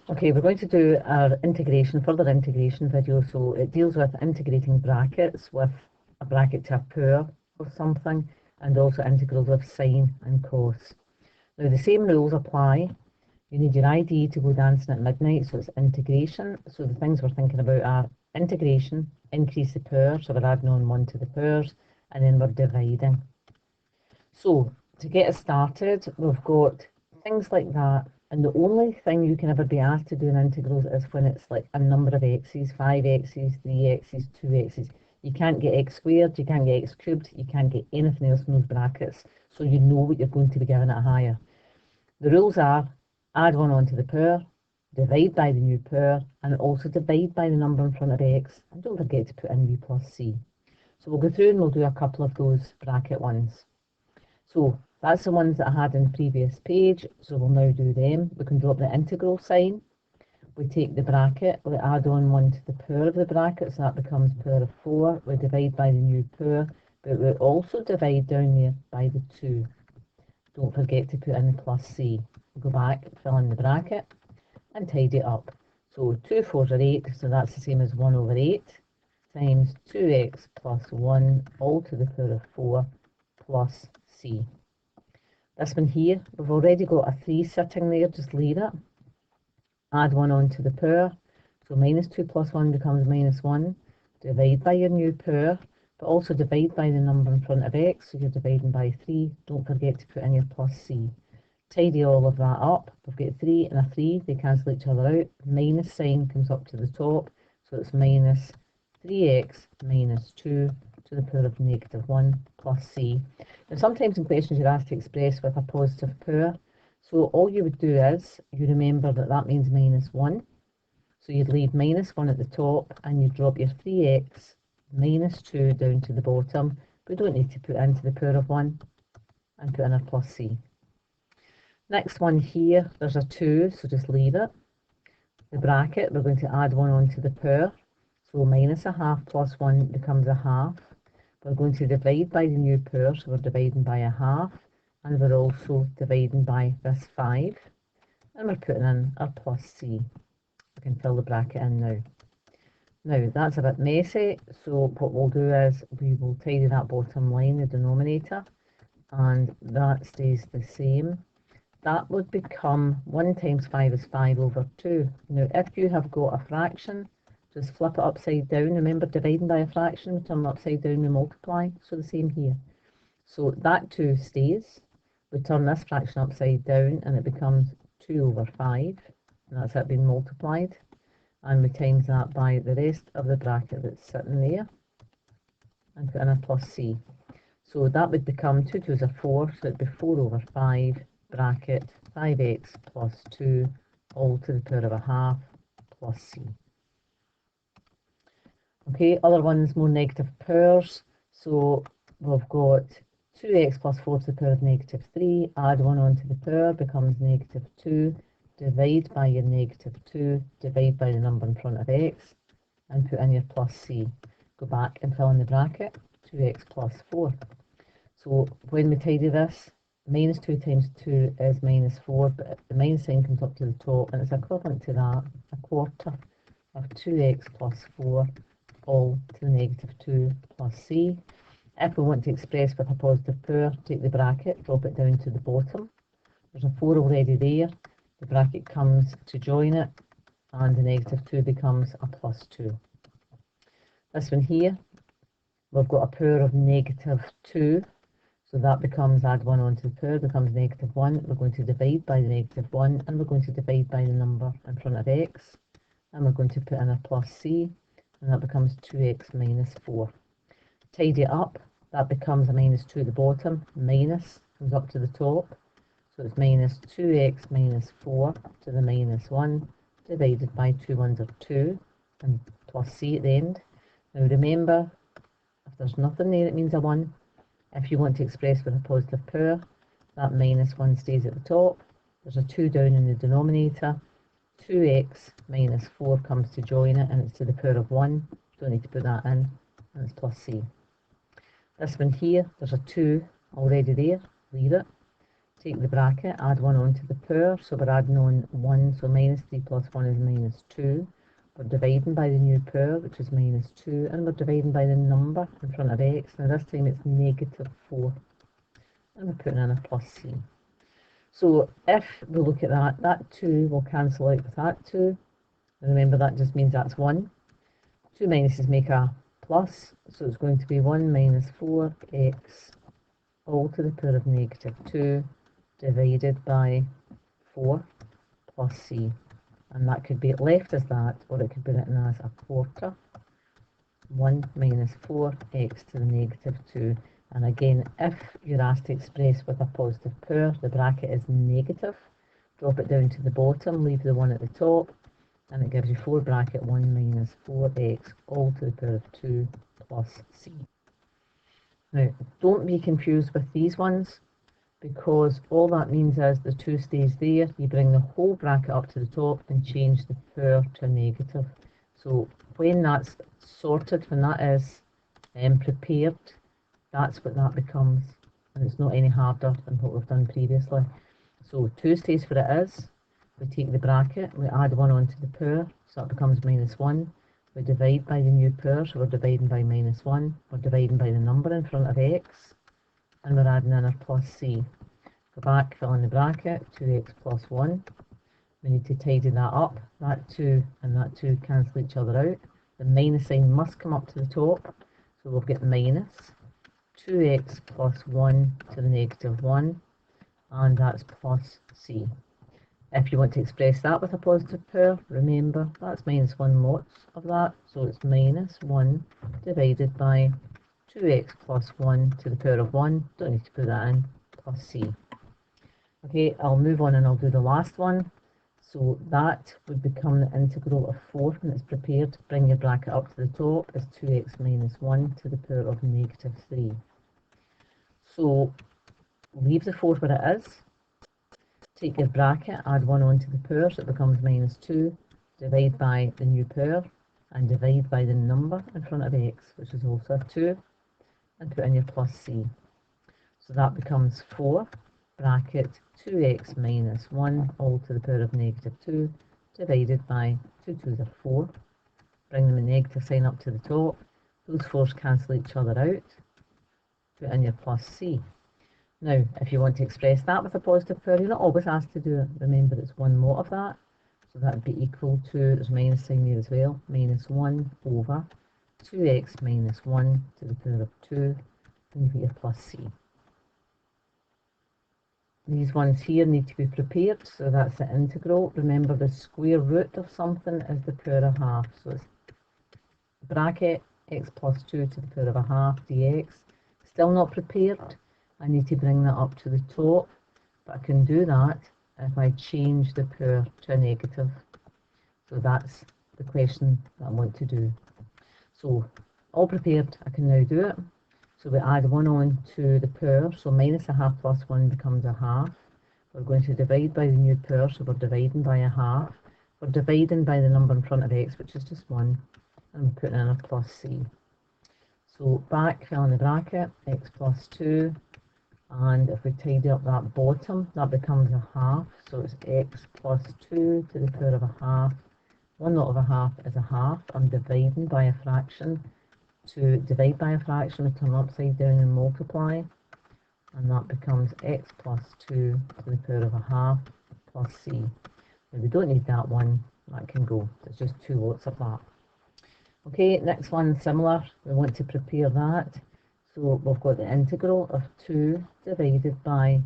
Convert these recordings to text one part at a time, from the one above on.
Okay, we're going to do our further integration video. So it deals with integrating brackets with a bracket to a pair of something, and also integrals with sine and cos. Now the same rules apply. You need your ID to go dancing at midnight, so it's integration. So the things we're thinking about are integration, increase the power, so we're adding on 1 to the powers, and then we're dividing. So to get us started, we've got things like that. And the only thing you can ever be asked to do in integrals is when it's like a number of x's, 5x's, 3x's, 2x's. You can't get x squared, you can't get x cubed, you can't get anything else in those brackets. So you know what you're going to be given at higher. The rules are add 1 onto the power, divide by the new power, and also divide by the number in front of x. And don't forget to put in u plus c. So we'll go through and we'll do a couple of those bracket ones. So that's the ones that I had in the previous page, so we'll now do them. We can drop the integral sign. We take the bracket, we add on 1 to the power of the bracket, so that becomes power of 4. We divide by the new power, but we also divide down there by the 2. Don't forget to put in the plus c. We'll go back, fill in the bracket, and tidy it up. So 2 4s are 8, so that's the same as 1 over 8, times 2x plus 1, all to the power of 4, plus c. This one here, we've already got a 3 sitting there, just leave it. Add 1 onto the power, so minus 2 plus 1 becomes minus 1. Divide by your new power, but also divide by the number in front of x, so you're dividing by 3. Don't forget to put in your plus c. Tidy all of that up. We've got 3 and a 3, they cancel each other out. Minus sign comes up to the top, so it's minus 3x minus 2 to the power of negative 1 plus c. Now sometimes in questions you're asked to express with a positive power, so all you would do is, you remember that that means minus 1, so you'd leave minus 1 at the top and you drop your 3x minus 2 down to the bottom. We don't need to put into the power of 1 and put in our plus c. Next one here, there's a 2, so just leave it. The bracket, we're going to add 1 onto the power, so minus a half plus 1 becomes a half. We're going to divide by the new power, so we're dividing by a half, and we're also dividing by this 5, and we're putting in our plus c. We can fill the bracket in now. Now that's a bit messy, so what we'll do is we will tidy that bottom line, the denominator, and that stays the same. That would become 1 times 5 is 5 over 2. Now if you have got a fraction, just flip it upside down. Remember, dividing by a fraction, we turn it upside down and multiply. So the same here. So that 2 stays. We turn this fraction upside down and it becomes 2 over 5. And that's it being multiplied. And we times that by the rest of the bracket that's sitting there. And put in a plus c. So that would become 2 2s are 4, so it'd be 4 over 5, bracket 5x plus 2, all to the power of a half, plus c. Okay, other ones, more negative powers. So we've got 2x plus 4 to the power of negative 3, add 1 onto the power, becomes negative 2, divide by your negative 2, divide by the number in front of x, and put in your plus c. Go back and fill in the bracket, 2x plus 4. So when we tidy this, minus 2 times 2 is minus 4, but the minus sign comes up to the top, and it's equivalent to that, a quarter of 2x plus 4, all to the negative 2 plus c. If we want to express with a positive power, take the bracket, drop it down to the bottom. There's a 4 already there. The bracket comes to join it, and the negative 2 becomes a plus 2. This one here, we've got a power of negative 2. So that becomes, add 1 onto the power, becomes negative 1. We're going to divide by the negative 1, and we're going to divide by the number in front of x. And we're going to put in a plus c, and that becomes 2x minus 4. Tidy it up, that becomes a minus 2 at the bottom, minus comes up to the top. So it's minus 2x minus 4 to the minus 1, divided by 2 1s are 2, and plus c at the end. Now remember, if there's nothing there, it means a 1. If you want to express with a positive power, that minus 1 stays at the top. There's a 2 down in the denominator. 2x minus 4 comes to join it, and it's to the power of 1. Don't need to put that in, and it's plus c. This one here, there's a 2 already there. Leave it. take the bracket, add 1 onto the power, so we're adding on 1, so minus 3 plus 1 is minus 2. We're dividing by the new power, which is minus 2, and we're dividing by the number in front of x. Now this time it's negative 4, and we're putting in a plus c. So if we look at that, that 2 will cancel out with that 2. And remember, that just means that's 1. 2 minuses make a plus, so it's going to be 1 minus 4x all to the power of negative 2 divided by 4 plus c. And that could be left as that, or it could be written as a quarter. 1 minus 4x to the negative 2. And again, if you're asked to express with a positive power, the bracket is negative. Drop it down to the bottom, leave the 1 at the top, and it gives you 4 bracket 1 minus 4x all to the power of 2 plus c. Now, don't be confused with these ones, because all that means is the 2 stays there. You bring the whole bracket up to the top and change the power to a negative. So when that's sorted, when that is prepared, that's what that becomes, and it's not any harder than what we've done previously. So 2 stays where it is. We take the bracket, we add 1 onto the power, so that becomes minus 1. We divide by the new power, so we're dividing by minus 1. We're dividing by the number in front of x, and we're adding in our plus c. Go back, fill in the bracket, 2x plus 1. We need to tidy that up. That 2 and that 2 cancel each other out. The minus sign must come up to the top, so we'll get minus 2x plus 1 to the negative 1, and that's plus c. If you want to express that with a positive power, remember that's minus 1 lots of that, so it's minus 1 divided by 2x plus 1 to the power of 1, don't need to put that in, plus c. Okay, I'll move on and I'll do the last one. So that would become the integral of 4 when it's prepared. Bring your bracket up to the top is 2x minus 1 to the power of negative 3. So leave the 4 where it is. Take your bracket, add 1 onto the power, so it becomes minus 2. Divide by the new power, and divide by the number in front of x, which is also 2, and put in your plus c. So that becomes 4 bracket 2x minus 1 all to the power of negative 2 divided by 2 2s are 4. Bring them a negative sign up to the top. Those 4s cancel each other out. Put in your plus c. Now, if you want to express that with a positive power, you're not always asked to do it. Remember, it's 1 lot of that. So that would be equal to, there's a minus sign there as well, minus 1 over 2x minus 1 to the power of 2, and you've got your plus c. These ones here need to be prepared, so that's the integral. Remember, the square root of something is the power of half. So it's bracket x plus 2 to the power of a half dx. Still not prepared. I need to bring that up to the top, but I can do that if I change the power to a negative. So that's the question that I want to do. So all prepared, I can now do it. So we add 1 on to the power, so minus a half plus 1 becomes a half. We're going to divide by the new power, so we're dividing by a half. We're dividing by the number in front of x, which is just 1, and we're putting in a plus c. So back, fill in the bracket, x plus 2, and if we tidy up that bottom, that becomes a half, so it's x plus 2 to the power of a half. 1 lot of a half is a half. I'm dividing by a fraction. To divide by a fraction, we turn upside down and multiply, and that becomes x plus 2 to the power of a half plus c. Now we don't need that one, that can go, it's just 2 lots of that. Okay, next one similar, we want to prepare that. So we've got the integral of 2 divided by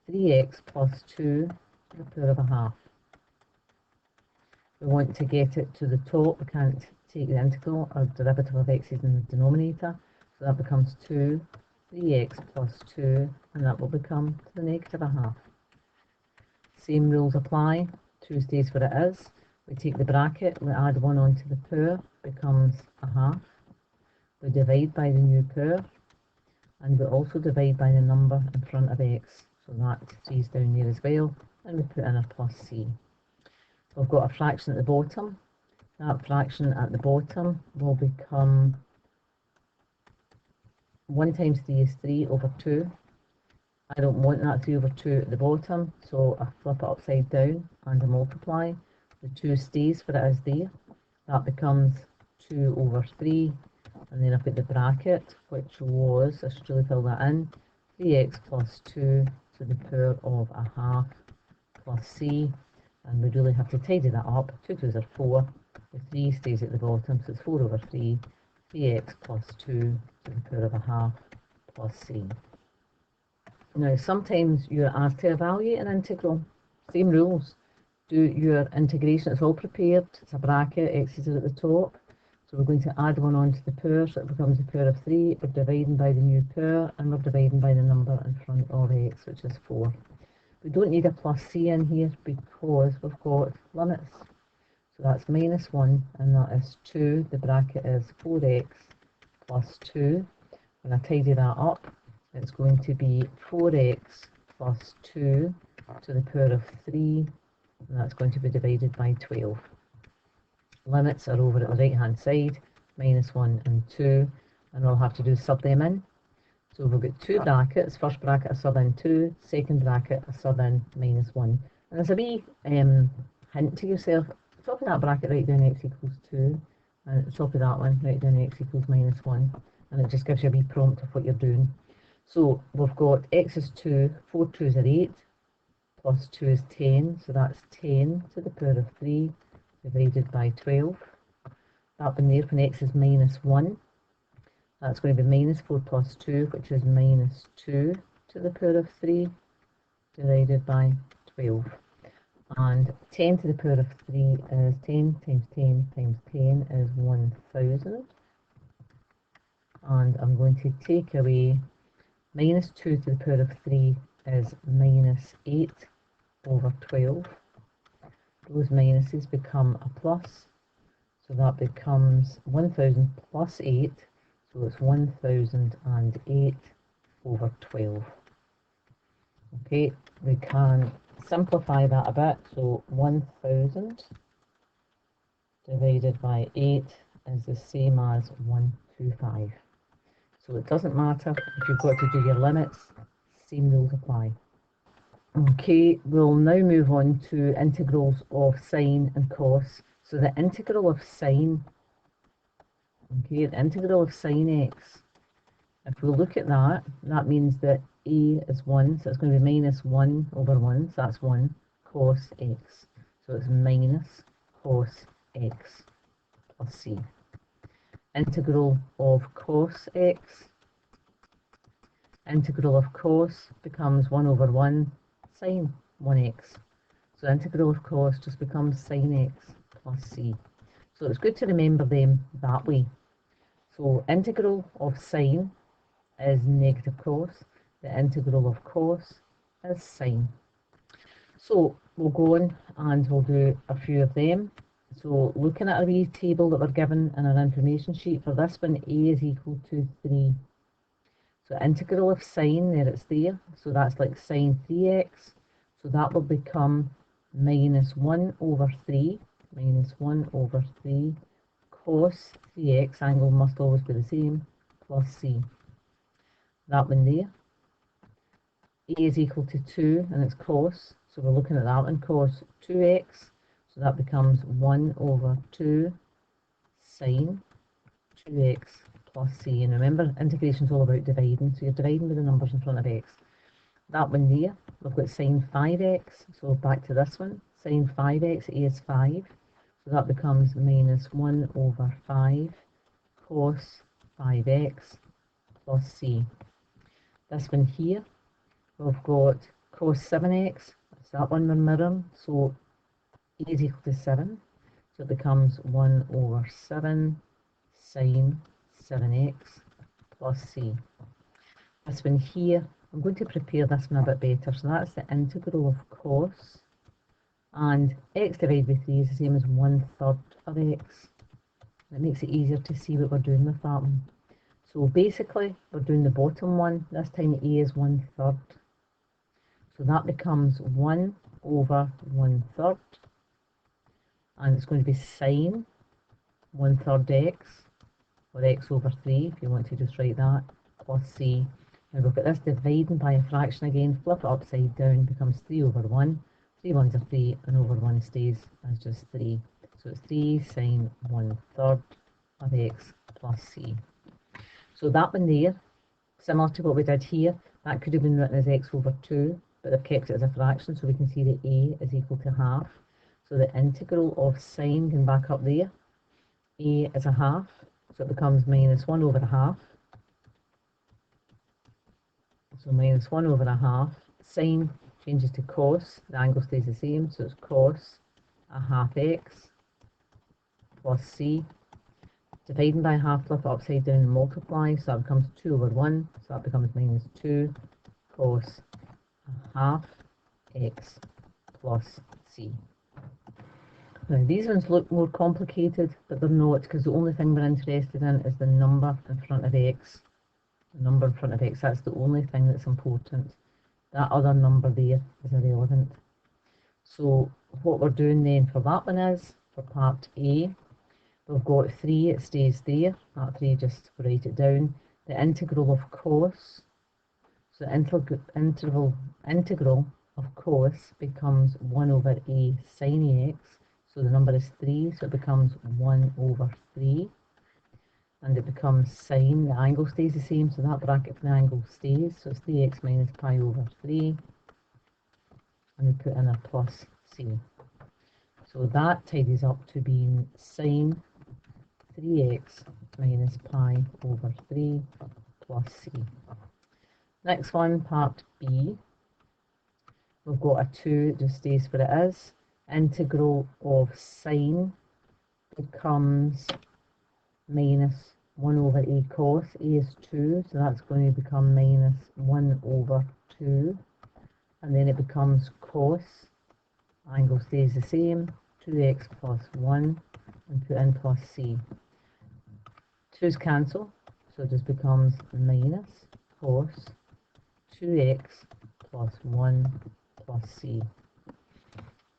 3x plus 2 to the power of a half. We want to get it to the top, we can't take the integral or derivative of x is in the denominator, so that becomes 2, 3x plus 2, and that will become to the negative a half. Same rules apply, 2 stays where it is. We take the bracket, we add 1 onto the power, becomes a half. We divide by the new power, and we also divide by the number in front of x, so that stays down there as well, and we put in a plus c. We've got a fraction at the bottom. That fraction at the bottom will become 1 times 3 is 3 over 2. I don't want that 3 over 2 at the bottom, so I flip it upside down and I multiply. The 2 stays where it is there. That becomes 2 over 3, and then I've got the bracket, which was, I should really fill that in, 3x plus 2 to the power of a half plus c, and we really have to tidy that up. 2 twos are 4, the 3 stays at the bottom, so it's 4 over 3, 3x plus 2 to the power of a half plus c. Now, sometimes you're asked to evaluate an integral. Same rules. Do your integration, it's all prepared, it's a bracket, x's are at the top. So we're going to add one onto the power, so it becomes the power of 3. We're dividing by the new power, and we're dividing by the number in front of x, which is 4. We don't need a plus c in here because we've got limits. So that's minus 1, and that is 2. The bracket is 4x plus 2. When I tidy that up, it's going to be 4x plus 2 to the power of 3, and that's going to be divided by 12. Limits are over at the right hand side, minus 1 and 2, and all I have to do is sub them in. So we've got two brackets, first bracket I sub in 2, second bracket I sub in minus 1. And there's a wee hint to yourself, top of that bracket write down x equals 2, and at the top of that one write down x equals minus 1, and it just gives you a wee prompt of what you're doing. So we've got x is 2, 4 2s are 8, plus 2 is 10, so that's 10 to the power of 3 divided by 12. That one there, when x is minus 1, that's going to be minus 4 plus 2, which is minus 2 to the power of 3 divided by 12. And 10 to the power of 3 is 10 times 10 times 10 is 1000. And I'm going to take away minus 2 to the power of 3 is minus 8 over 12. Those minuses become a plus, so that becomes 1000 plus 8, so it's 1008 over 12. Okay, we can simplify that a bit, so 1000 divided by 8 is the same as 125. So it doesn't matter if you've got to do your limits, same rules apply. Okay, we'll now move on to integrals of sine and cos. So the integral of sine, okay, the integral of sine x, if we look at that, that means that a is 1, so it's going to be minus 1 over 1, so that's 1, cos x. So it's minus cos x plus c. Integral of cos x, integral of cos becomes 1 over 1 sine 1x. So integral of cos just becomes sine x plus c. So it's good to remember them that way. So integral of sine is negative cos. The integral of cos is sine. So we'll go on and we'll do a few of them. So looking at a wee table that we're given in our information sheet, for this one a is equal to 3. So integral of sine, there it's there, so that's like sine 3x, so that will become minus 1 over 3, minus 1 over 3 cos 3x, angle must always be the same, plus c. That one there, a is equal to 2 and it's cos, so we're looking at that one, cos 2x, so that becomes 1 over 2 sine 2x plus c. And remember, integration is all about dividing, so you're dividing with the numbers in front of x. That one there, we've got sine 5x, so back to this one, sine 5x, a is 5, so that becomes minus 1 over 5 cos 5x plus c. This one here, we've got cos 7x, that's that one we're mirroring, so a is equal to 7, so it becomes 1 over 7 sine 7x plus c. This one here, I'm going to prepare this one a bit better, so that's the integral of cos, and x divided by 3 is the same as 1/3 of x. It makes it easier to see what we're doing with that one. So basically, we're doing the bottom one, this time a is 1/3, so that becomes 1 over 1/3, and it's going to be sine 1/3 x, or x over 3 if you want to just write that, plus c. Now we've got this dividing by a fraction again, flip it upside down, becomes 3 over 1. 3 ones are 3, and over 1 stays as just 3. So it's 3 sine 1/3 of x plus c. So that one there, similar to what we did here, that could have been written as x over 2, but they've kept it as a fraction, so we can see that a is equal to half. So the integral of sine can back up there. A is a half, so it becomes minus 1 over a half. So minus 1 over a half. Sine changes to cos, the angle stays the same, so it's cos a half x plus c. Dividing by half, flip it upside down and multiply, so that becomes 2 over 1, so that becomes minus 2 cos a half x plus c. Now these ones look more complicated, but they're not, because the only thing we're interested in is the number in front of x. The number in front of x, that's the only thing that's important. That other number there is irrelevant. So what we're doing then for that one is, for part A, we've got 3, it stays there. That 3, just write it down. The integral of cos, so the integral of cos becomes 1 over a sine x. So the number is 3, so it becomes 1 over 3. And it becomes sine, the angle stays the same, so that bracket for the angle stays. So it's 3x minus pi over 3. And we put in a plus c. So that tidies up to being sine 3x minus pi over 3 plus c. Next one, part B. We've got a 2, it just stays where it is. Integral of sine becomes minus 1 over a cos. A is 2, so that's going to become minus 1 over 2. And then it becomes cos. Angle stays the same. 2x plus 1. And put in plus c. 2's cancel, so it just becomes minus cos 2x plus 1 plus c.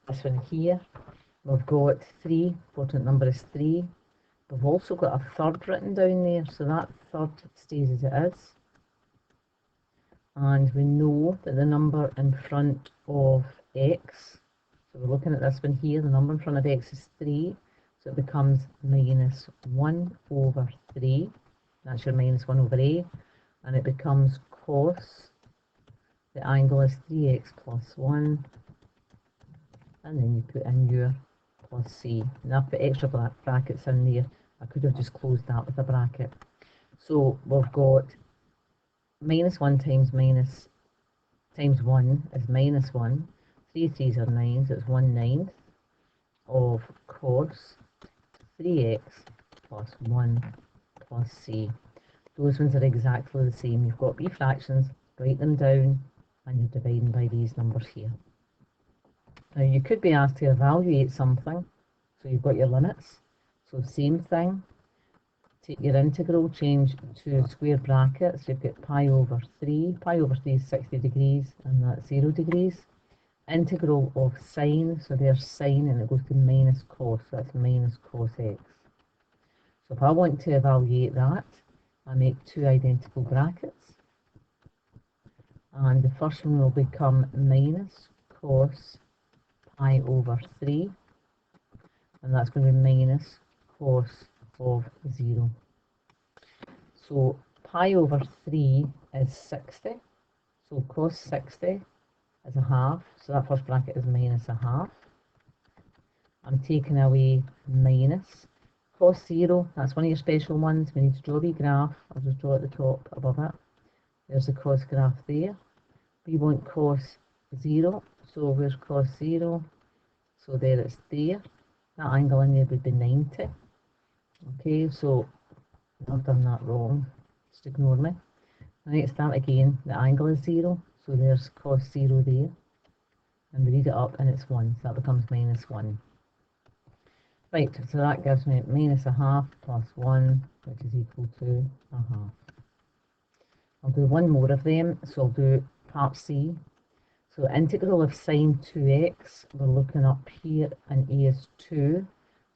This one here, we've got 3, important number is 3. We've also got a third written down there, so that third stays as it is. And we know that the number in front of x, so we're looking at this one here, the number in front of x is 3, so it becomes minus 1 over 3. That's your minus 1 over a. And it becomes cos, the angle is 3x plus 1. And then you put in your plus c. And I've put extra brackets in there. I could have just closed that with a bracket. So we've got minus 1 times 1 is minus 1. 3 3's are 9, so it's 1/9 of cos 3x plus 1 plus c. Those ones are exactly the same. You've got b fractions, write them down, and you're dividing by these numbers here. Now you could be asked to evaluate something, so you've got your limits. So same thing, take your integral, change to square brackets, you've got pi over 3. Pi over 3 is 60 degrees, and that's 0 degrees. Integral of sine, so there's sine, and it goes to minus cos, so that's minus cos x. So if I want to evaluate that, I make 2 identical brackets, and the first one will become minus cos pi over 3, and that's going to be minus cos of 0. So pi over 3 is 60, so cos 60 is a half, so that first bracket is minus a half. I'm taking away minus cos 0, that's one of your special ones. We need to draw a wee graph. I'll just draw at the top above it. There's the cos graph there. We want cos 0, so where's cos 0? So there it's there. That angle in there would be 90. Okay, so I've done that wrong. Just ignore me. I need to start again. The angle is 0, so there's cos 0 there. And we read it up and it's 1, so that becomes minus 1. Right, so that gives me minus a half plus 1, which is equal to a half. I'll do one more of them, so I'll do part C. So integral of sine 2x, we're looking up here, and a is 2,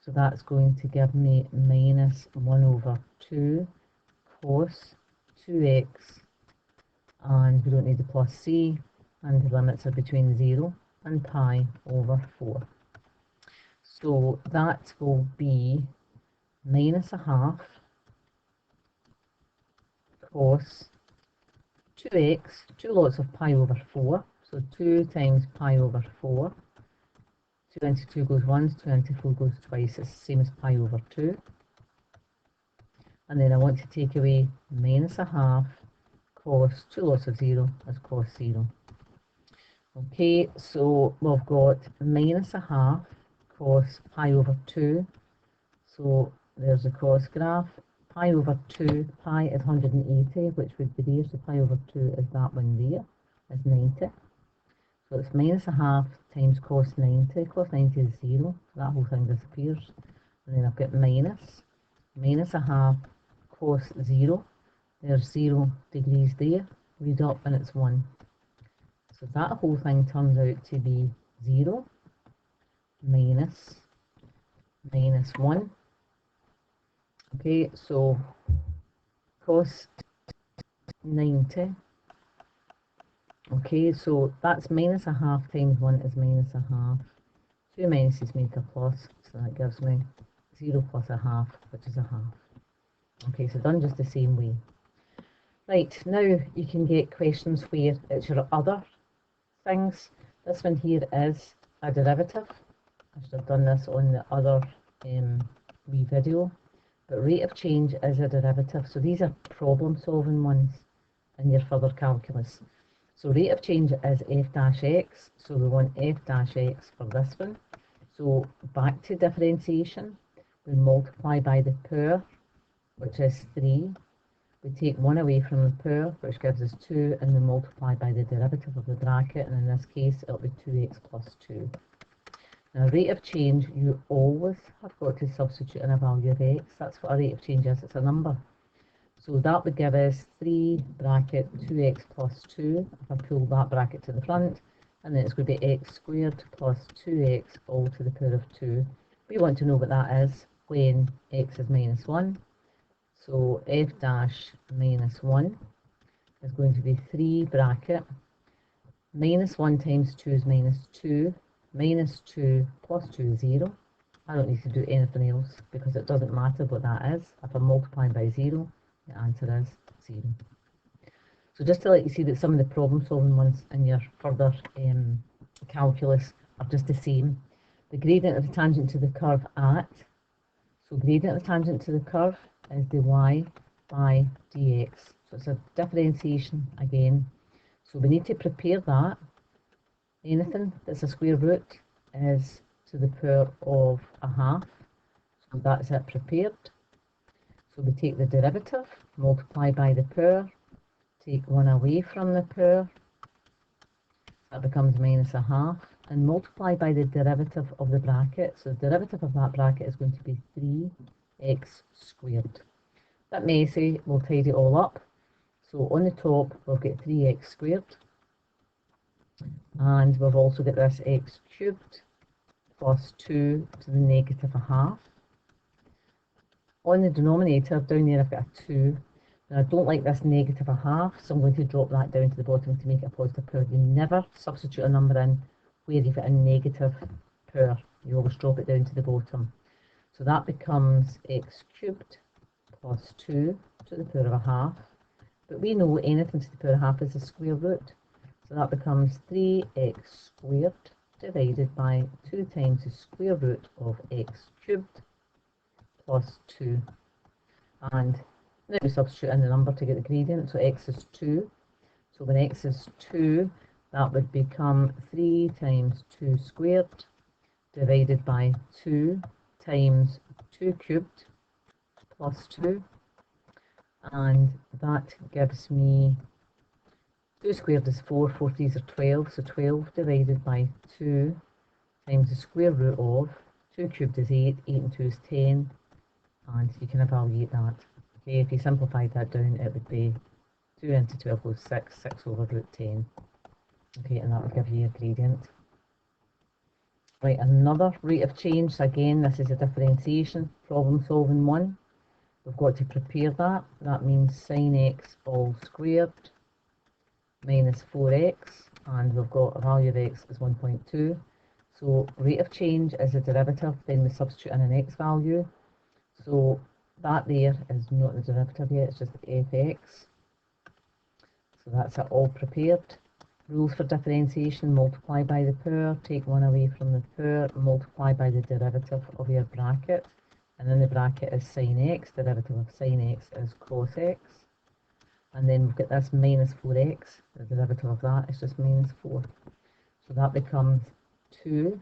so that's going to give me minus 1 over 2 cos 2x and we don't need the plus c, and the limits are between 0 and pi over 4. So that will be minus a half cos 2x, 2 lots of pi over 4, so 2 times pi over 4. 2 into 2 goes once, 2 into 4 goes twice, it's the same as pi over 2. And then I want to take away minus a half cos 2 lots of 0 as cos 0. Okay, so we've got minus a half cos pi over 2. So there's the cos graph. Pi over 2, pi is 180, which would be there. So pi over 2 is that one there, is 90. So it's minus a half times cos 90. Cos 90 is 0, so that whole thing disappears. And then I've got minus a half cos 0. There's 0 degrees there. Read up and it's 1. So that whole thing turns out to be 0 minus 1. Okay, so cos 90. Okay, so that's minus a half times 1 is minus a half. 2 minuses make a plus, so that gives me 0 plus a half, which is a half. Okay, so done just the same way. Right, now you can get questions where it's your other things. This one here is a derivative. I should have done this on the other wee video. But rate of change is a derivative. So these are problem solving ones in your further calculus. So rate of change is f dash x. So we want f dash x for this one. So back to differentiation. We multiply by the power, which is 3. We take 1 away from the power, which gives us 2, and we multiply by the derivative of the bracket, and in this case it'll be 2x plus 2. Now rate of change, you always have got to substitute in a value of x. That's what a rate of change is, it's a number. So that would give us 3 bracket 2x plus 2, if I pull that bracket to the front, and then it's going to be x squared plus 2x all to the power of 2. We want to know what that is when x is minus 1. So f dash minus 1 is going to be 3 bracket minus 1 times 2 is minus 2, minus 2 plus 2 is 0. I don't need to do anything else because it doesn't matter what that is. If I'm multiplying by 0, the answer is 0. So just to let you see that some of the problem solving ones in your further calculus are just the same. The gradient of the tangent to the curve at, so gradient of the tangent to the curve is the y by dx. So it's a differentiation again. So we need to prepare that. Anything that's a square root is to the power of a half. So that's it prepared. So we take the derivative, multiply by the power, take 1 away from the power, that becomes minus a half, and multiply by the derivative of the bracket. So the derivative of that bracket is going to be 3x squared. Bit messy, we'll tidy it all up. So on the top we'll get 3x squared, and we've also got this x cubed plus 2 to the negative a half. On the denominator down there I've got a 2. Now I don't like this negative a half, so I'm going to drop that down to the bottom to make it a positive power. You never substitute a number in where you've got a negative power. You always drop it down to the bottom. So that becomes x cubed plus 2 to the power of a half. But we know anything to the power of a half is a square root. So that becomes 3x squared divided by 2 times the square root of x cubed plus 2. And now we substitute in the number to get the gradient. So x is 2. So when x is 2, that would become 3 times 2 squared divided by 2 times 2 cubed plus 2. And that gives me 2 squared is 4, 4 threes are 12, so 12 divided by 2 times the square root of 2 cubed is 8, 8 and 2 is 10, and you can evaluate that. Okay, if you simplify that down, it would be 2 into 12 goes 6, 6 over root 10. Okay, and that will give you your gradient. Right, another rate of change. So again, this is a differentiation, problem solving one. We've got to prepare that. That means sine x all squared minus 4x, and we've got a value of x is 1.2. So rate of change is a derivative, then we substitute in an x value. So that there is not the derivative yet, it's just fx. So that's it all prepared. Rules for differentiation: multiply by the power, take 1 away from the power, multiply by the derivative of your bracket, and in the bracket is sine x, derivative of sine x is cos x, and then we've got this minus 4x, the derivative of that is just minus 4. So that becomes 2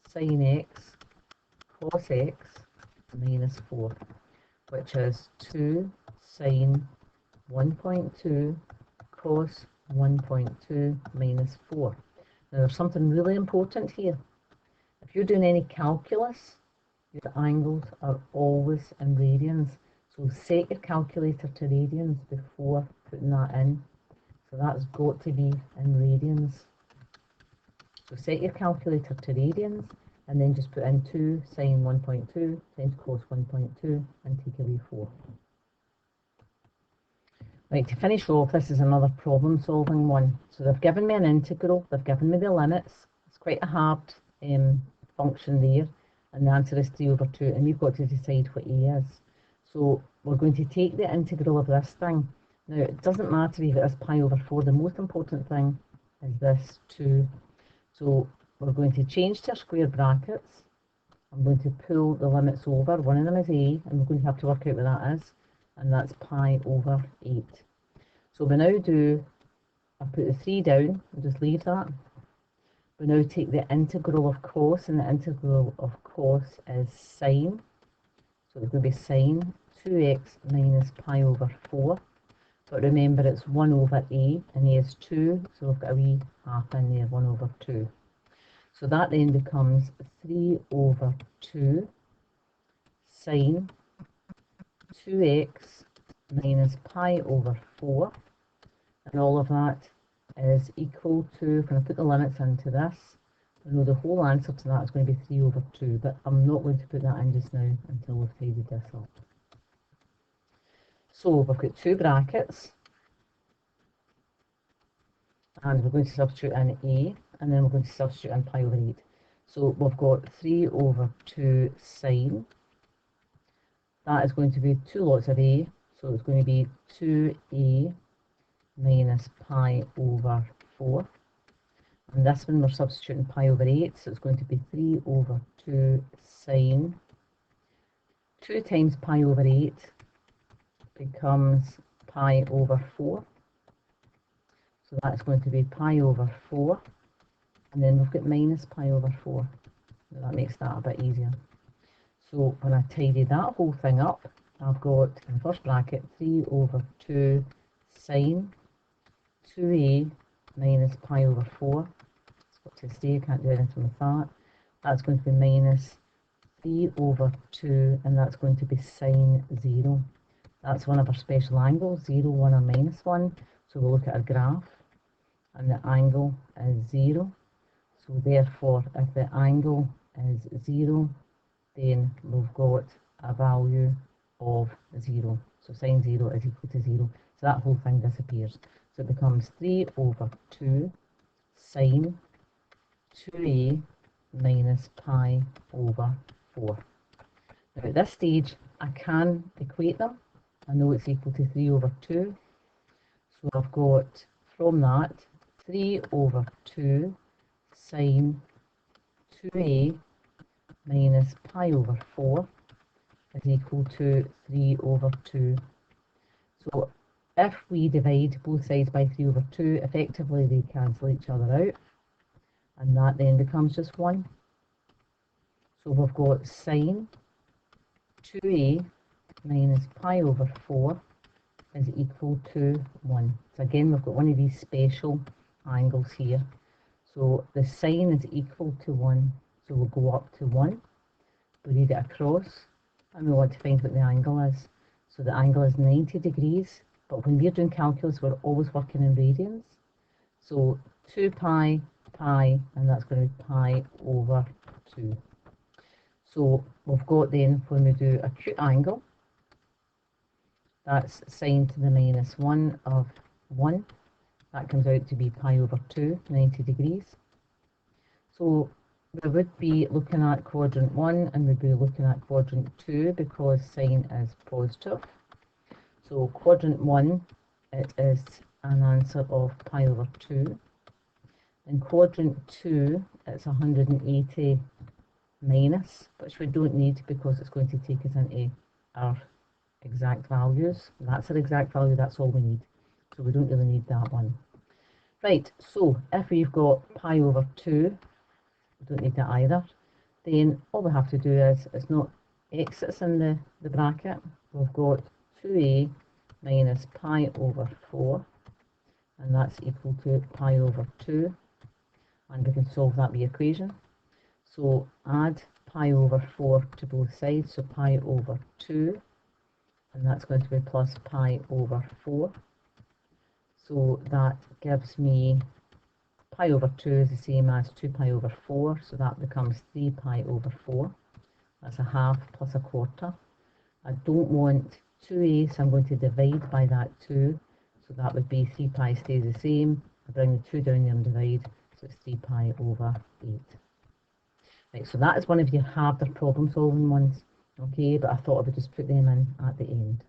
sine x cos x minus 4, which is 2 sine 1.2 cos 1.2 minus 4. Now there's something really important here. If you're doing any calculus, your angles are always in radians. So set your calculator to radians before putting that in. So that's got to be in radians. So set your calculator to radians and then just put in 2 sine 1.2 times cos 1.2 and take away 4. Right, to finish off, this is another problem solving one. So they've given me an integral, they've given me the limits. It's quite a hard function there, and the answer is 3 over 2, and we've got to decide what a is. So we're going to take the integral of this thing. Now it doesn't matter if it is pi over 4, the most important thing is this 2. So we're going to change to our square brackets. I'm going to pull the limits over. One of them is a, and we're going to have to work out what that is, and that's pi over 8. So we now do, I put the 3 down and just leave that. We now take the integral of cos, and the integral of cos is sine. So it's going to be sine 2x minus pi over 4. But remember, it's 1 over a, and a is 2, so we've got a wee half in there, 1 over 2. So that then becomes 3 over 2 sine 2x minus pi over 4, and all of that is equal to, when I put the limits into this, I know the whole answer to that is going to be 3 over 2, but I'm not going to put that in just now until we've tidied this up. So we've got 2 brackets, and we're going to substitute in a, and then we're going to substitute in pi over 8. So we've got 3 over 2 sine. That is going to be 2 lots of a, so it's going to be 2a minus pi over 4. And this one we're substituting pi over 8, so it's going to be 3 over 2 sine. 2 times pi over 8 becomes pi over 4. So that's going to be pi over 4. And then we've got minus pi over 4. Now that makes that a bit easier. So when I tidy that whole thing up, I've got in the first bracket 3 over 2 sine 2a minus pi over 4. It's got to stay, can't do anything with that. That's going to be minus 3 over 2, and that's going to be sine 0. That's one of our special angles, 0, 1 or minus 1. So we'll look at our graph, and the angle is 0. So therefore, if the angle is 0, then we've got a value of 0. So sine 0 is equal to 0. So that whole thing disappears. So it becomes 3 over 2 sine 2a minus pi over 4. Now at this stage, I can equate them. I know it's equal to 3 over 2. So I've got, from that, 3 over 2 sine 2a minus pi over 4 is equal to 3 over 2. So if we divide both sides by 3 over 2, effectively they cancel each other out, and that then becomes just 1. So we've got sine 2a minus pi over 4 is equal to 1. So again, we've got one of these special angles here. So the sine is equal to 1, so we'll go up to 1. We read it across, and we want to find what the angle is. So the angle is 90 degrees, but when we're doing calculus, we're always working in radians. So 2 pi, pi, and that's going to be pi over 2. So we've got then, when we do acute angle, that's sine to the minus 1 of 1 That comes out to be pi over 2, 90 degrees. So we would be looking at quadrant 1 and we'd be looking at quadrant 2 because sine is positive. So quadrant 1, it is an answer of pi over 2. In quadrant 2, it's 180 minus, which we don't need because it's going to take us into our exact values. That's our exact value, that's all we need. So we don't really need that one. Right, so if we've got pi over 2, we don't need that either, then all we have to do is, it's not x that's in the bracket, we've got 2a minus pi over 4, and that's equal to pi over 2, and we can solve that the equation. So add pi over 4 to both sides, so pi over 2, and that's going to be plus pi over 4. So that gives me pi over 2 is the same as 2 pi over 4, so that becomes 3 pi over 4. That's a half plus a quarter. I don't want 2a, so I'm going to divide by that 2. So that would be 3 pi stays the same. I bring the 2 down there and divide, so it's 3 pi over 8. Right, so that is one of your harder problem solving ones. Okay, but I thought I would just put them in at the end.